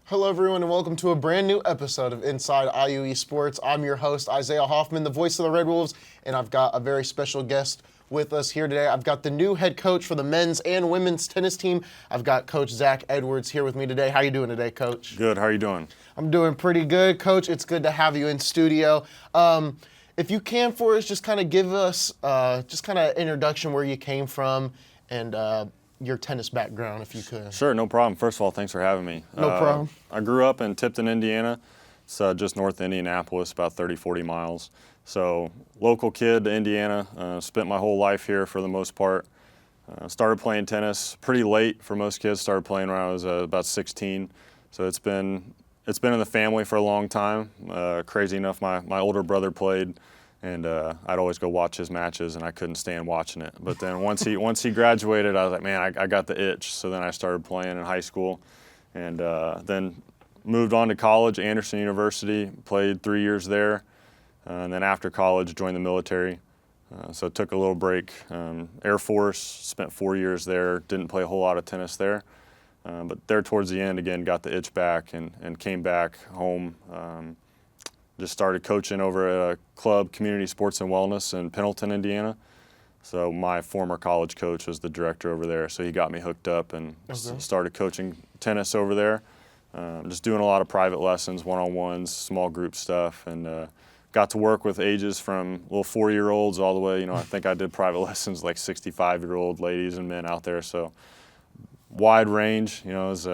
Hello, everyone, and welcome to a brand new episode of Inside IUE Sports. I'm your host, Isaiah Hoffman, the voice of the Red Wolves, and I've got a very special guest with us here today. I've got the new head coach for the men's and women's tennis team. I've got Coach Zach Edwards here with me today. How are you doing today, Coach? Good. How are you doing? I'm doing pretty good, Coach. It's good to have you in studio. If you can for us, just kind of give us just kind of introduction where you came from and your tennis background, if you could. Sure, no problem. First of all, thanks for having me. No problem. I grew up in Tipton, Indiana. It's just north of Indianapolis, about 30, 40 miles. So local kid to Indiana, spent my whole life here for the most part. Started playing tennis pretty late for most kids. Started playing when I was about 16. So it's been in the family for a long time. Crazy enough, my older brother played, and I'd always go watch his matches, and I couldn't stand watching it. But then once he graduated, I was like, man, I got the itch. So then I started playing in high school, and then moved on to college, Anderson University, played 3 years there, and then after college joined the military. So took a little break. Air Force, spent 4 years there, didn't play a whole lot of tennis there. But there towards the end, again, got the itch back and came back home. Just started coaching over at a club, Community Sports and Wellness in Pendleton, Indiana. So my former college coach was the director over there, so he got me hooked up and started coaching tennis over there. Just doing a lot of private lessons, one-on-ones, small group stuff, and got to work with ages from little 4-year-olds all the way, I think I did private lessons like 65-year-old ladies and men out there, so wide range, was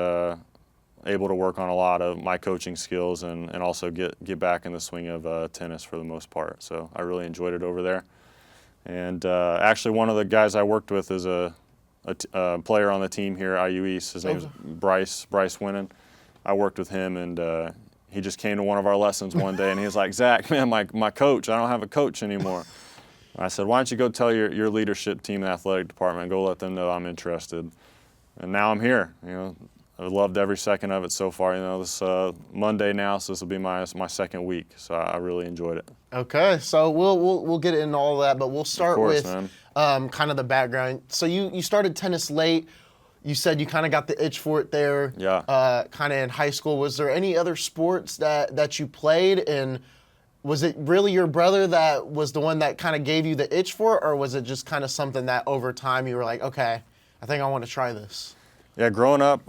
able to work on a lot of my coaching skills and also get back in the swing of tennis for the most part. So I really enjoyed it over there. And actually one of the guys I worked with is a player on the team here at IU East. His name's Bryce Winnan. I worked with him, and he just came to one of our lessons one day, and he was like, Zach, man, my coach, I don't have a coach anymore. I said, why don't you go tell your leadership team, the athletic department, go let them know I'm interested. And now I'm here. I loved every second of it so far. This Monday now, so this will be my second week. So I really enjoyed it. Okay, so we'll get into all that, but we'll start with kind of the background. So you started tennis late. You said you kind of got the itch for it there. Yeah. Kind of in high school. Was there any other sports that you played, and was it really your brother that was the one that kind of gave you the itch for it, or was it just kind of something that over time you were like, okay, I think I want to try this? Yeah, growing up,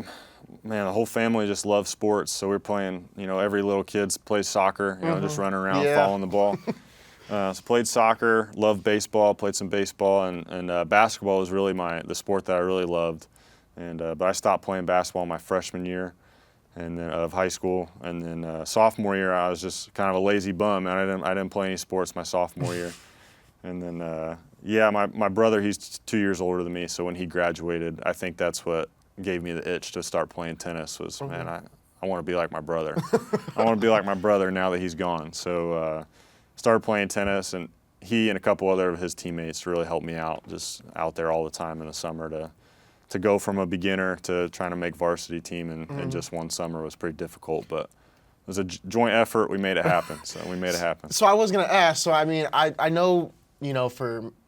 man, the whole family just loved sports. So we were playing, every little kid plays soccer, just running around, following the ball. So played soccer, loved baseball, played some baseball, and basketball was really the sport that I really loved. And but I stopped playing basketball my freshman year, and then of high school, and then sophomore year I was just kind of a lazy bum, and I didn't play any sports my sophomore year. And then my brother, he's 2 years older than me, so when he graduated, I think that's what gave me the itch to start playing tennis was, man, I want to be like my brother. I want to be like my brother now that he's gone. So started playing tennis, and he and a couple other of his teammates really helped me out, just out there all the time in the summer to go from a beginner to trying to make varsity team in just one summer was pretty difficult, but it was a joint effort. We made it happen, so we made it happen. So I was going to ask, so I mean, I know,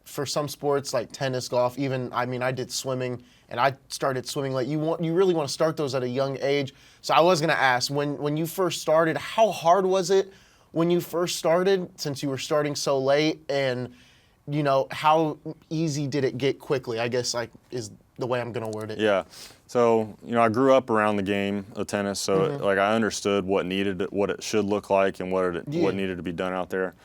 for some sports like tennis, golf, even, I did swimming, and I started swimming late. You really want to start those at a young age. So I was going to ask, when you first started, how hard was it when you first started, since you were starting so late, and, how easy did it get quickly, I guess, is the way I'm going to word it. Yeah. So, I grew up around the game of tennis, so I understood what it should look like and what needed to be done out there.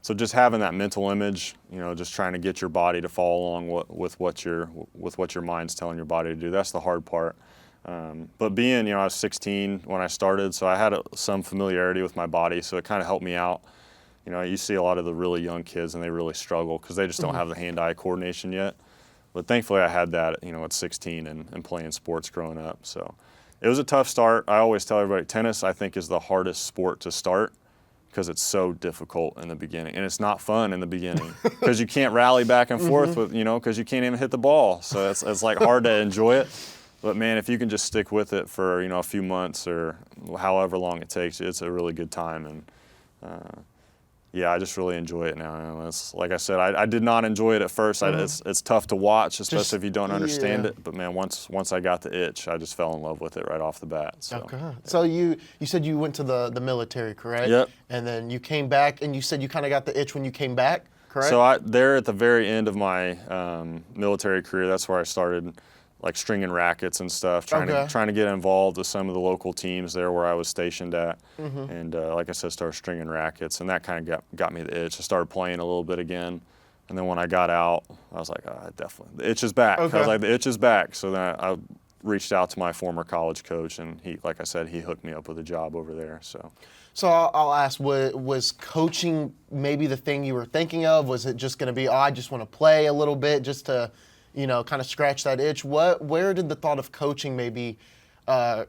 So just having that mental image, just trying to get your body to follow along with what your mind's telling your body to do. That's the hard part. But being, I was 16 when I started, so I had some familiarity with my body, so it kind of helped me out. You see a lot of the really young kids, and they really struggle because they just don't have the hand-eye coordination yet. But thankfully I had that, at 16 and playing sports growing up. So it was a tough start. I always tell everybody, tennis, I think, is the hardest sport to start because it's so difficult in the beginning. And it's not fun in the beginning because you can't rally back and forth with, because you can't even hit the ball. So it's like hard to enjoy it. But man, if you can just stick with it for, a few months or however long it takes, it's a really good time. And yeah, I just really enjoy it now. You know, it's like I said, I did not enjoy it at first. It's tough to watch, especially if you don't understand it. But man, once I got the itch, I just fell in love with it right off the bat. So. Okay. So you said you went to the military, correct? Yep. And then you came back, and you said you kind of got the itch when you came back, correct? So there at the very end of my military career, that's where I started like stringing rackets and stuff, trying to get involved with some of the local teams there where I was stationed at, and like I said, started stringing rackets, and that kind of got me the itch. I started playing a little bit again, and then when I got out, I was like, definitely, the itch is back. Okay. I was like, the itch is back. So then I reached out to my former college coach, and he, like I said, he hooked me up with a job over there. So I'll ask, was coaching maybe the thing you were thinking of? Was it just going to be, I just want to play a little bit just to, kind of scratch that itch? Where did the thought of coaching maybe kind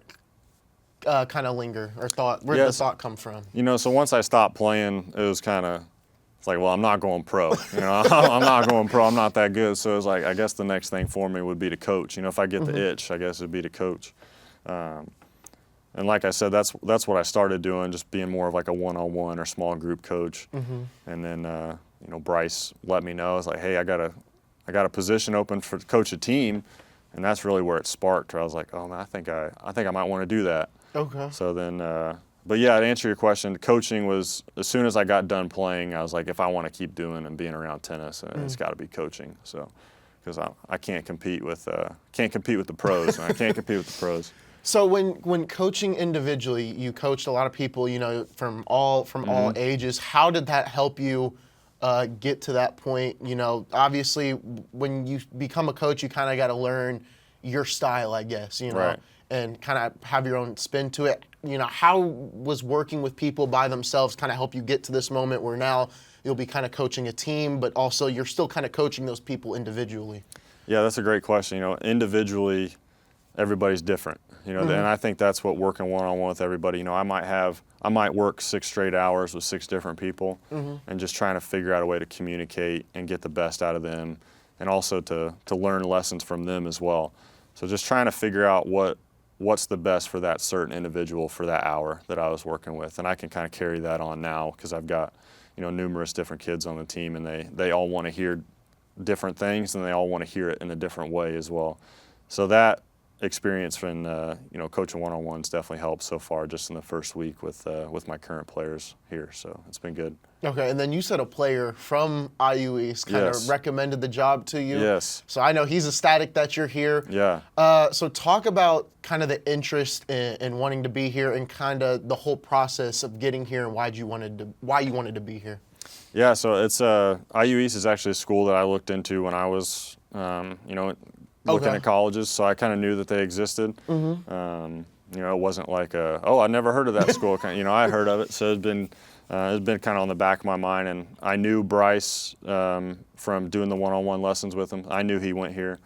of linger, or where did the thought come from? So once I stopped playing, it was kind of, it's like, well, I'm not going pro. I'm not going pro. I'm not that good. So it was like, I guess the next thing for me would be to coach. If I get the itch, I guess it'd be to coach. And like I said, that's what I started doing, just being more of like a one-on-one or small group coach. And then, Bryce let me know. I was like, hey, I got a position open for to coach a team, and that's really where it sparked. Where I was like, oh man, I think I might want to do that. Okay. So then, but yeah, to answer your question, coaching was, as soon as I got done playing, I was like, if I want to keep doing and being around tennis, it's got to be coaching. So, because I can't compete with the pros. I can't compete with the pros. So when coaching individually, you coached a lot of people, from all ages. How did that help you get to that point? Obviously, when you become a coach, you kind of got to learn your style, I guess, Right. and kind of have your own spin to it. How was working with people by themselves kind of help you get to this moment where now you'll be kind of coaching a team, but also you're still kind of coaching those people individually? Yeah, that's a great question. Individually, everybody's different. And I think that's what working one-on-one with everybody. I might work 6 straight hours with 6 different people, and just trying to figure out a way to communicate and get the best out of them, and also to learn lessons from them as well. So just trying to figure out what's the best for that certain individual for that hour that I was working with, and I can kind of carry that on now because I've got numerous different kids on the team, and they all want to hear different things, and they all want to hear it in a different way as well. So that experience from coaching one-on-ones definitely helped so far just in the first week with my current players here. So it's been good. Okay, and then you said a player from IU East kind of recommended the job to you. Yes. So I know he's ecstatic that you're here. Yeah. So talk about kind of the interest in wanting to be here and kind of the whole process of getting here and why you wanted to be here. Yeah. So it's IU East is actually a school that I looked into when I was looking at colleges, so I kind of knew that they existed. It wasn't like I never heard of that school. I heard of it, so it's been kind of on the back of my mind. And I knew Bryce from doing the one-on-one lessons with him. I knew he went here.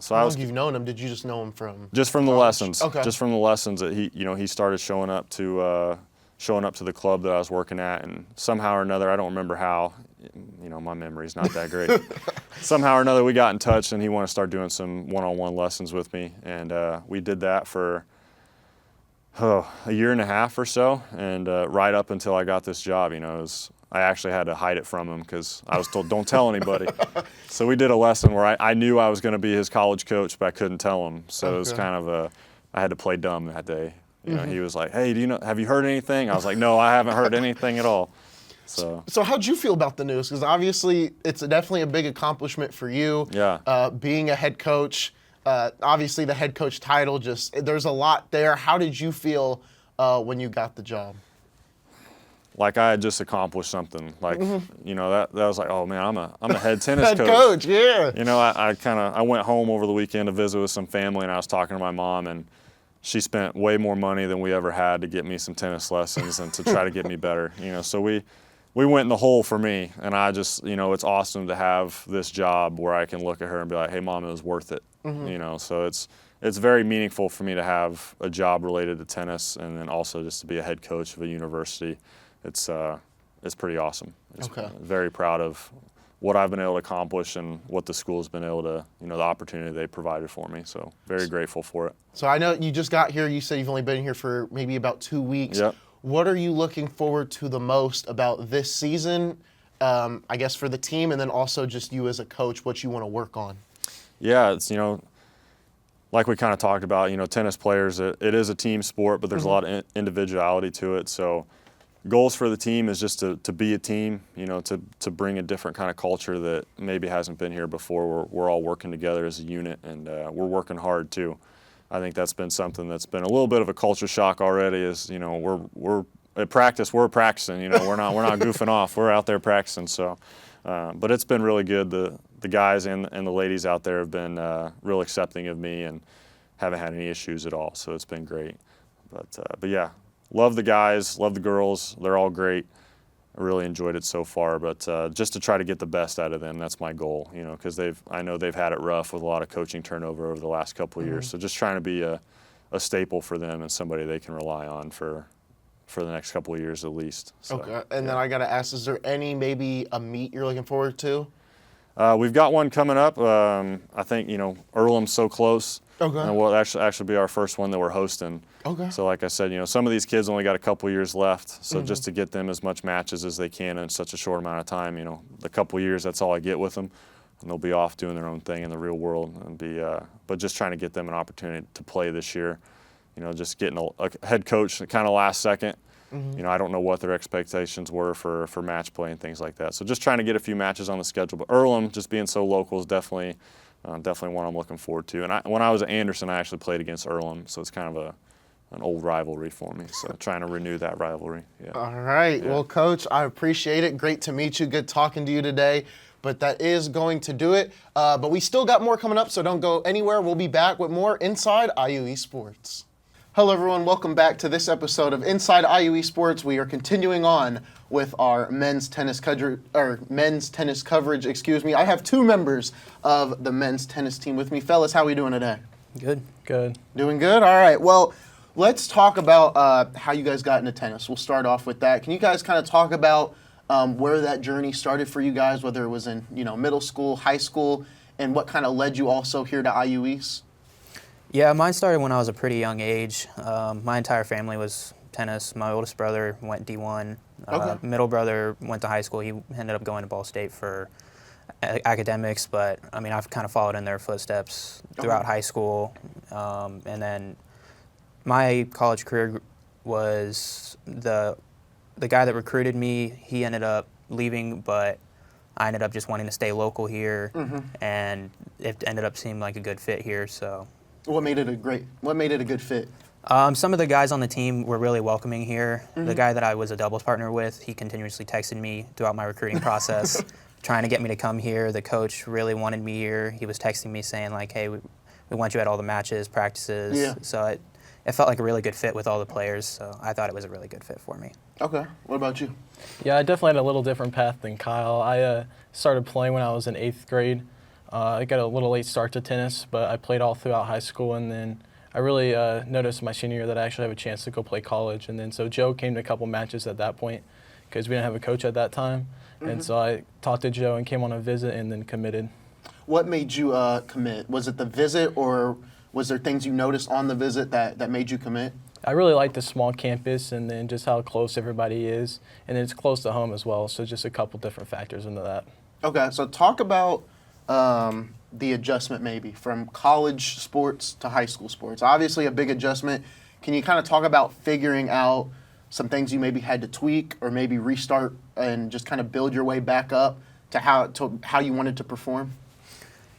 How long you've known him? Did you just know him from? Just from the lessons. Okay. Just from the lessons that he started showing up to the club that I was working at, and somehow or another, I don't remember how. My memory's not that great. Somehow or another, we got in touch, and he wanted to start doing some one-on-one lessons with me, and we did that for a year and a half or so, and right up until I got this job. I actually had to hide it from him because I was told, don't tell anybody. So we did a lesson where I knew I was going to be his college coach, but I couldn't tell him. So it was kind of I had to play dumb that day. He was like, hey, have you heard anything? I was like, no, I haven't heard anything at all. So how'd you feel about the news? Because obviously it's definitely a big accomplishment for you. Yeah. Being a head coach, obviously the head coach title, there's a lot there. How did you feel when you got the job? Like I had just accomplished something. Like that was like, oh man, I'm a head tennis head coach, yeah. I went home over the weekend to visit with some family, and I was talking to my mom, and she spent way more money than we ever had to get me some tennis lessons and to try to get me better. So we went in the hole for me, and I just, it's awesome to have this job where I can look at her and be like, hey, Mom, it was worth it. So it's very meaningful for me to have a job related to tennis, and then also just to be a head coach of a university. It's pretty awesome. Very proud of what I've been able to accomplish and what the school's been able to, the opportunity they provided for me. So very grateful for it. So I know you just got here. You said you've only been here for maybe about 2 weeks. Yep. What are you looking forward to the most about this season, I guess, for the team, and then also just you as a coach, what you want to work on? Yeah, it's, like we kind of talked about, tennis players, it is a team sport, but there's a lot of individuality to it. So goals for the team is just to be a team, to bring a different kind of culture that maybe hasn't been here before. We're all working together as a unit, and we're working hard too. I think that's been something that's been a little bit of a culture shock already. Is we're at practice, we're practicing. We're not goofing off. We're out there practicing. So, but it's been really good. The guys and the ladies out there have been real accepting of me and haven't had any issues at all. So it's been great. But yeah, love the guys, love the girls. They're all great. I really enjoyed it so far, but just to try to get the best out of them, that's my goal, because I know they've had it rough with a lot of coaching turnover over the last couple of years. So just trying to be a staple for them and somebody they can rely on for the next couple of years at least. So, Okay, and then I got to ask, is there maybe a meet you're looking forward to? We've got one coming up. I think, Earlham's so close. Okay. And we'll actually be our first one that we're hosting. Okay. So like I said, some of these kids only got a couple years left. So just to get them as much matches as they can in such a short amount of time, the couple years, that's all I get with them. And they'll be off doing their own thing in the real world. But just trying to get them an opportunity to play this year. Just getting a head coach kind of last second. I don't know what their expectations were for match play and things like that. So just trying to get a few matches on the schedule. But Earlham, just being so local, is definitely one I'm looking forward to. And when I was at Anderson, I actually played against Earlham, so it's kind of an old rivalry for me. So trying to renew that rivalry. Yeah. All right. Yeah. Well, Coach, I appreciate it. Great to meet you. Good talking to you today. But that is going to do it. But we still got more coming up, so don't go anywhere. We'll be back with more Inside IUE Sports. Hello, everyone. Welcome back to this episode of Inside IUE Sports. We are continuing on with our men's tennis coverage. I have two members of the men's tennis team with me. Fellas, how are we doing today? Good. Good. Doing good? All right. Well, let's talk about how you guys got into tennis. We'll start off with that. Can you guys kind of talk about where that journey started for you guys, whether it was in middle school, high school, and what kind of led you also here to IUEs? Yeah, mine started when I was a pretty young age. My entire family was tennis. My oldest brother went D1. Okay. Middle brother went to high school. He ended up going to Ball State for academics, but I've kind of followed in their footsteps throughout high school. And then my college career was the guy that recruited me. He ended up leaving, but I ended up just wanting to stay local here, and it ended up seeming like a good fit here. So. What made it a good fit? Some of the guys on the team were really welcoming here. The guy that I was a doubles partner with, he continuously texted me throughout my recruiting process, trying to get me to come here. The coach really wanted me here. He was texting me saying like, hey, we want you at all the matches, practices. Yeah. So it felt like a really good fit with all the players, so I thought it was a really good fit for me. Okay. What about you? Yeah, I definitely had a little different path than Kyle. I started playing when I was in 8th grade. I got a little late start to tennis, but I played all throughout high school, and then I really noticed my senior year that I actually have a chance to go play college. And then so Joe came to a couple matches at that point because we didn't have a coach at that time. And so I talked to Joe and came on a visit and then committed. What made you commit? Was it the visit, or was there things you noticed on the visit that made you commit? I really like the small campus and then just how close everybody is. And it's close to home as well, so just a couple different factors into that. Okay, so talk about the adjustment maybe from college sports to high school sports. Obviously a big adjustment. Can you kind of talk about figuring out some things you maybe had to tweak or maybe restart and just kind of build your way back up to how you wanted to perform?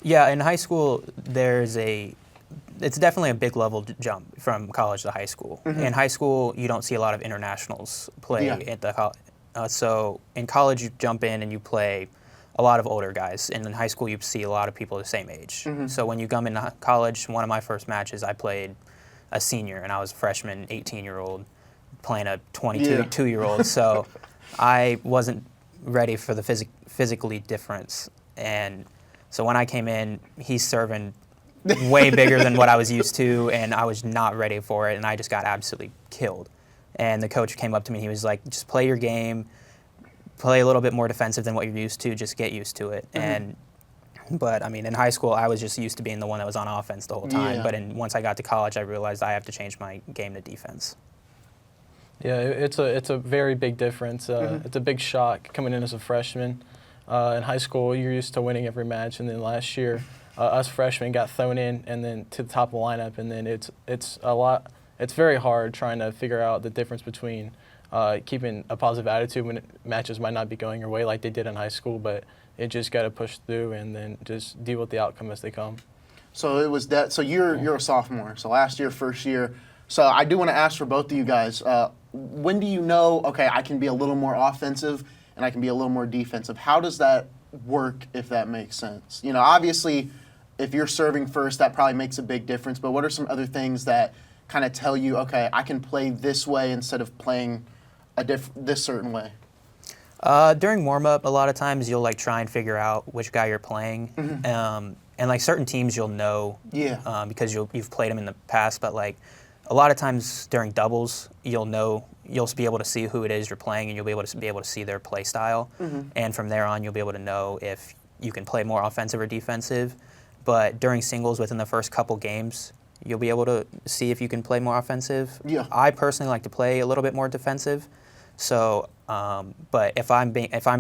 Yeah, in high school, it's definitely a big level jump from college to high school. In high school, you don't see a lot of internationals play at the so in college, you jump in and you play a lot of older guys. And in high school, you see a lot of people the same age. So when you come into college, one of my first matches, I played a senior, and I was a freshman, 18-year-old, playing a 22-year-old. So I wasn't ready for the physically difference. And so when I came in, he's serving way bigger than what I was used to, and I was not ready for it, and I just got absolutely killed. And the coach came up to me, and he was like, just play your game, play a little bit more defensive than what you're used to, just get used to it. But in high school, I was just used to being the one that was on offense the whole time. Yeah. But once I got to college, I realized I have to change my game to defense. Yeah, it's a very big difference. It's a big shock coming in as a freshman. In high school, you're used to winning every match, and then last year, us freshmen got thrown in and then to the top of the lineup, and then it's a lot. It's very hard trying to figure out the difference between keeping a positive attitude when matches might not be going your way like they did in high school, but it just got to push through and then just deal with the outcome as they come. So it was that. So you're a sophomore. So last year, first year. So I do want to ask for both of you guys. When do you know? Okay, I can be a little more offensive and I can be a little more defensive. How does that work, if that makes sense? You know, obviously, if you're serving first, that probably makes a big difference. But what are some other things that kind of tell you, okay, I can play this way instead of playing this certain way? During warm-up, a lot of times you'll like try and figure out which guy you're playing. And like certain teams you'll know because you've played them in the past, but like a lot of times during doubles, you'll be able to see who it is you're playing, and you'll be able to see their play style. And from there on, you'll be able to know if you can play more offensive or defensive. But during singles, within the first couple games, you'll be able to see if you can play more offensive. Yeah. I personally like to play a little bit more defensive. So, but if I'm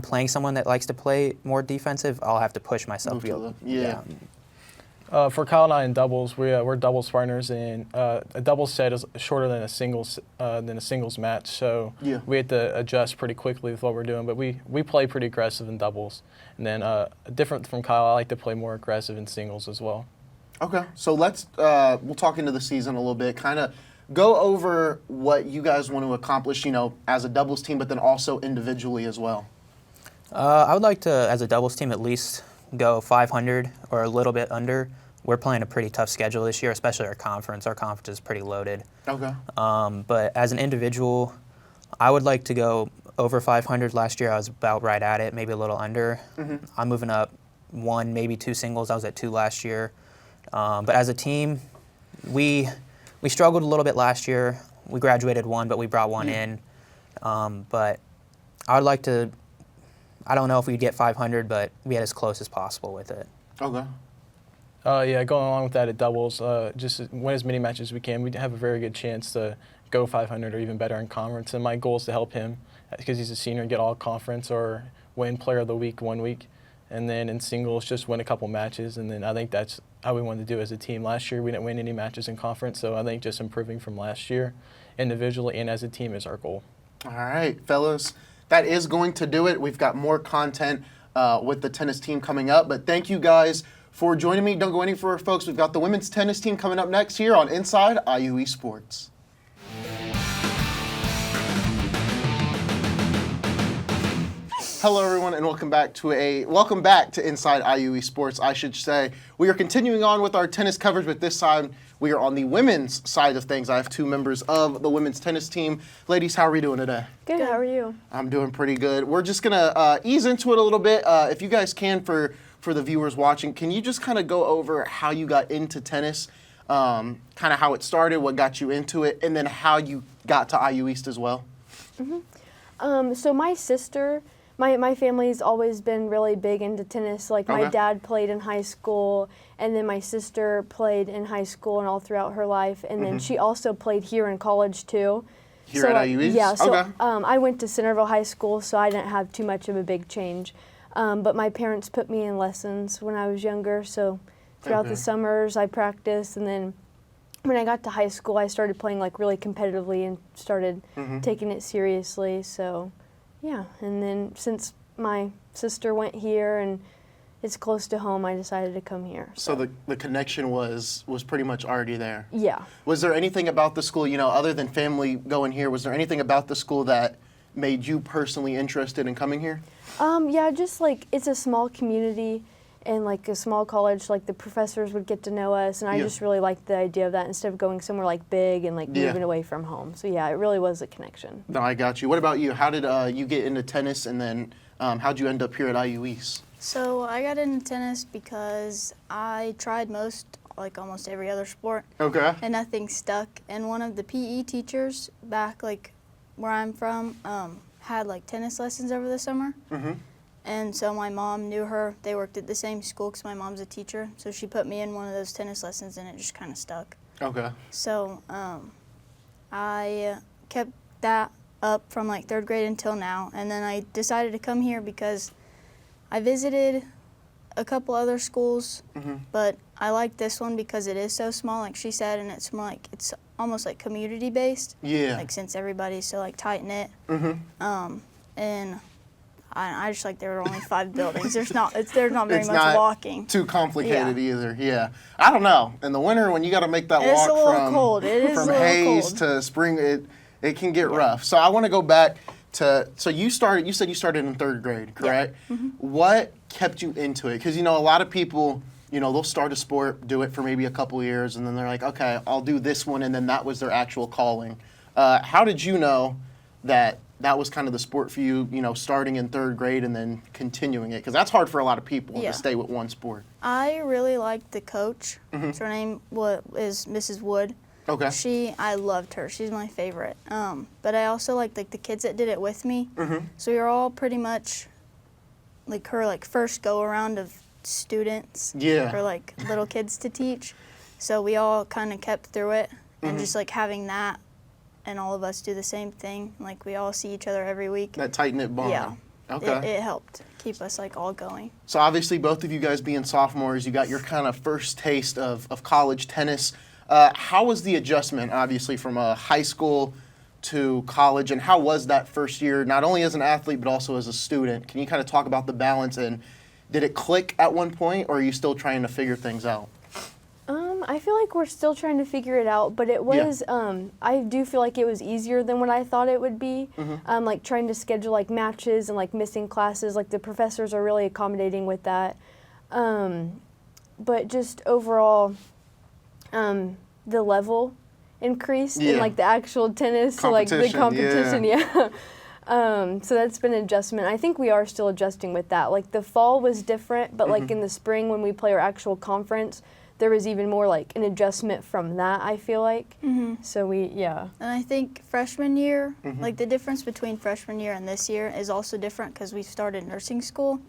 playing someone that likes to play more defensive, I'll have to push myself. For Kyle and I in doubles, we're doubles partners, and a doubles set is shorter than a singles match. So we have to adjust pretty quickly with what we're doing. But we play pretty aggressive in doubles, and then different from Kyle, I like to play more aggressive in singles as well. Okay, so we'll talk into the season a little bit. Kind of go over what you guys want to accomplish, you know, as a doubles team, but then also individually as well. I would like to, as a doubles team, at least go 500 or a little bit under. We're playing a pretty tough schedule this year, especially our conference. Our conference is pretty loaded. Okay. But as an individual, I would like to go over 500. Last year I was about right at it, maybe a little under. I'm moving up 1, maybe 2 singles. I was at 2 last year. But as a team, we struggled a little bit last year. We graduated 1, but we brought 1 in. But I would like to, I don't know if we'd get 500, but we get as close as possible with it. Okay. Yeah, going along with that at doubles, just win as many matches as we can. We have a very good chance to go 500 or even better in conference. And my goal is to help him, because he's a senior, get all conference or win player of the week 1 week. And then in singles, just win a couple matches. And then I think that's how we wanted to do as a team. Last year, we didn't win any matches in conference. So I think just improving from last year individually and as a team is our goal. All right, fellas, that is going to do it. We've got more content with the tennis team coming up. But thank you guys for joining me. Don't go any further, folks. We've got the women's tennis team coming up next here on Inside IUE Sports. Hello, everyone, and welcome back to Inside IUE Sports, I should say. We are continuing on with our tennis coverage, but this time we are on the women's side of things. I have 2 members of the women's tennis team. Ladies, how are we doing today? Good. How are you? I'm doing pretty good. We're just gonna ease into it a little bit. If you guys can, for the viewers watching, can you just kind of go over how you got into tennis, kind of how it started, what got you into it, and then how you got to IU East as well? So my sister, my family's always been really big into tennis. Like my dad played in high school, and then my sister played in high school and all throughout her life, and then she also played here in college too. Here at IU East? Yeah. So I went to Centerville High School, so I didn't have too much of a big change. But my parents put me in lessons when I was younger, so throughout the summers I practiced, and then when I got to high school I started playing like really competitively and started taking it seriously. So yeah, and then since my sister went here and it's close to home, I decided to come here. So the connection was pretty much already there. Yeah. Was there anything about the school, you know, other than family going here, was there anything about the school that made you personally interested in coming here? Yeah, just like it's a small community and like a small college, like the professors would get to know us, and I just really liked the idea of that instead of going somewhere like big and like moving away from home. So yeah, it really was a connection. No, I got you. What about you? How did you get into tennis, and then how'd you end up here at IU East? So I got into tennis because I tried almost every other sport. Okay. And nothing stuck. And one of the PE teachers back where I'm from had tennis lessons over the summer. And so my mom knew her. They worked at the same school because my mom's a teacher. So she put me in one of those tennis lessons, and it just kind of stuck. Okay. So I kept that up from like 3rd grade until now. And then I decided to come here because I visited a couple other schools, but I like this one because it is so small, like she said, and it's more like, it's almost like community based. Yeah. Like since everybody's so like tight knit. And I just like there were only 5 buildings. There's not very It's much not walking. too complicated either. Yeah. I don't know. In the winter, when you got to make that It's walk a little from cold. It is from a little Hayes cold. to Spring, it can get rough. So I want to go back to, so you said you started in 3rd grade, correct? What kept you into it? Because, you know, a lot of people, you know, they'll start a sport, do it for maybe a couple years, and then they're like, okay, I'll do this one, and then that was their actual calling. How did you know that that was kind of the sport for you, you know, starting in 3rd grade and then continuing it? Because that's hard for a lot of people Yeah. to stay with one sport. I really liked the coach. Her name is Mrs. Wood. Okay. I loved her. She's my favorite. But I also liked like the kids that did it with me. So we were all pretty much like her like first go around of students Yeah. or like little kids to teach. So we all kind of kept through it, and just like having that, and all of us do the same thing. Like we all see each other every week. That tight-knit bond. Yeah. Okay. It helped keep us like all going. So obviously, both of you guys being sophomores, you got your kind of first taste of college tennis. How was the adjustment, obviously, from high school to college, and how was that first year, not only as an athlete, but also as a student? Can you kind of talk about the balance, and did it click at one point, or are you still trying to figure things out? I feel like we're still trying to figure it out, but it was, I do feel like it was easier than what I thought it would be. Like trying to schedule like matches and like missing classes, like the professors are really accommodating with that. But just overall, the level increased in like the actual tennis, so like the competition, so that's been an adjustment. I think we are still adjusting with that. Like the fall was different, but like in the spring when we play our actual conference, there was even more like an adjustment from that, I feel like. So And I think freshman year, like the difference between freshman year and this year is also different because we started nursing school.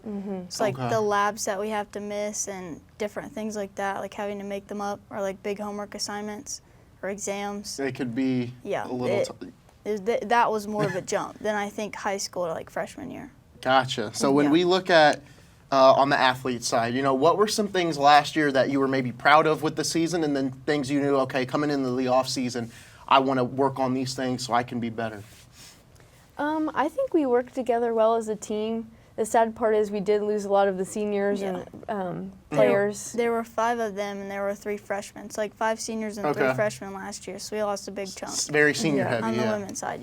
It's like the labs that we have to miss and different things like that, like having to make them up, or like big homework assignments or exams. It could be a little. That was more of a jump than I think high school to like freshman year. Gotcha. So when we look at on the athlete side, you know, what were some things last year that you were maybe proud of with the season, and then things you knew, okay, coming into the off season, I want to work on these things so I can be better? I think we worked together well as a team. The sad part is we did lose a lot of the seniors and players. There were 5 of them, and there were 3 freshmen. It's like 5 seniors and 3 freshmen last year, so we lost a big chunk. It's very senior heavy, On the women's side,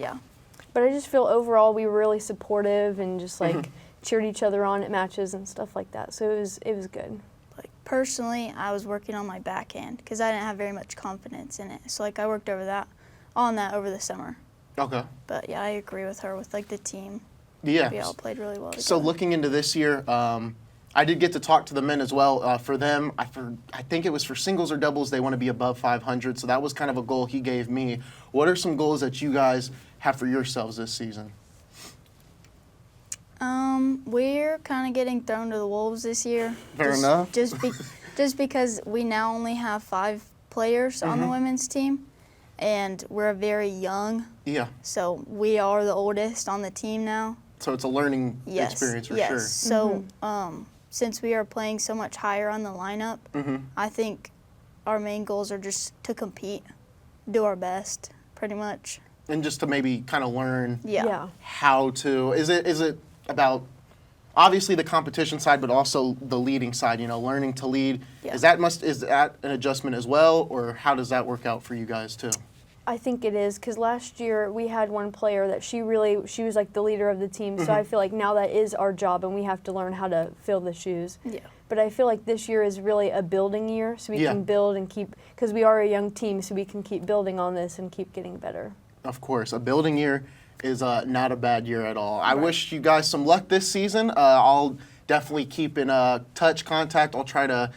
But I just feel overall we were really supportive and just like cheered each other on at matches and stuff like that. So it was good. Like personally, I was working on my backhand because I didn't have very much confidence in it. So like I worked over that over the summer. Okay. But yeah, I agree with her with like the team. Yeah. We all played really well together. So looking into this year, I did get to talk to the men as well. For them, I think it was for singles or doubles, they want to be above 500. So that was kind of a goal he gave me. What are some goals that you guys have for yourselves this season? We're kind of getting thrown to the wolves this year. Fair enough. Just because we now only have 5 players on the women's team, and we're very young. Yeah. So we are the oldest on the team now. So it's a learning experience for sure. So since we are playing so much higher on the lineup, I think our main goals are just to compete, do our best, pretty much. And just to maybe kind of learn how to, is it about obviously the competition side, but also the leading side, you know, learning to lead. Yeah. Is that an adjustment as well, or how does that work out for you guys too? I think it is, because last year we had one player that she was like the leader of the team, so I feel like now that is our job and we have to learn how to fill the shoes. Yeah. But I feel like this year is really a building year, so we can build and keep, because we are a young team, so we can keep building on this and keep getting better. Of course, a building year is not a bad year at all. I wish you guys some luck this season. I'll definitely keep in touch, contact. I'll try to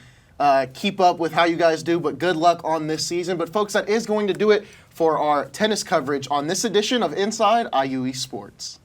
keep up with how you guys do, but good luck on this season. But folks, that is going to do it for our tennis coverage on this edition of Inside IUE Sports.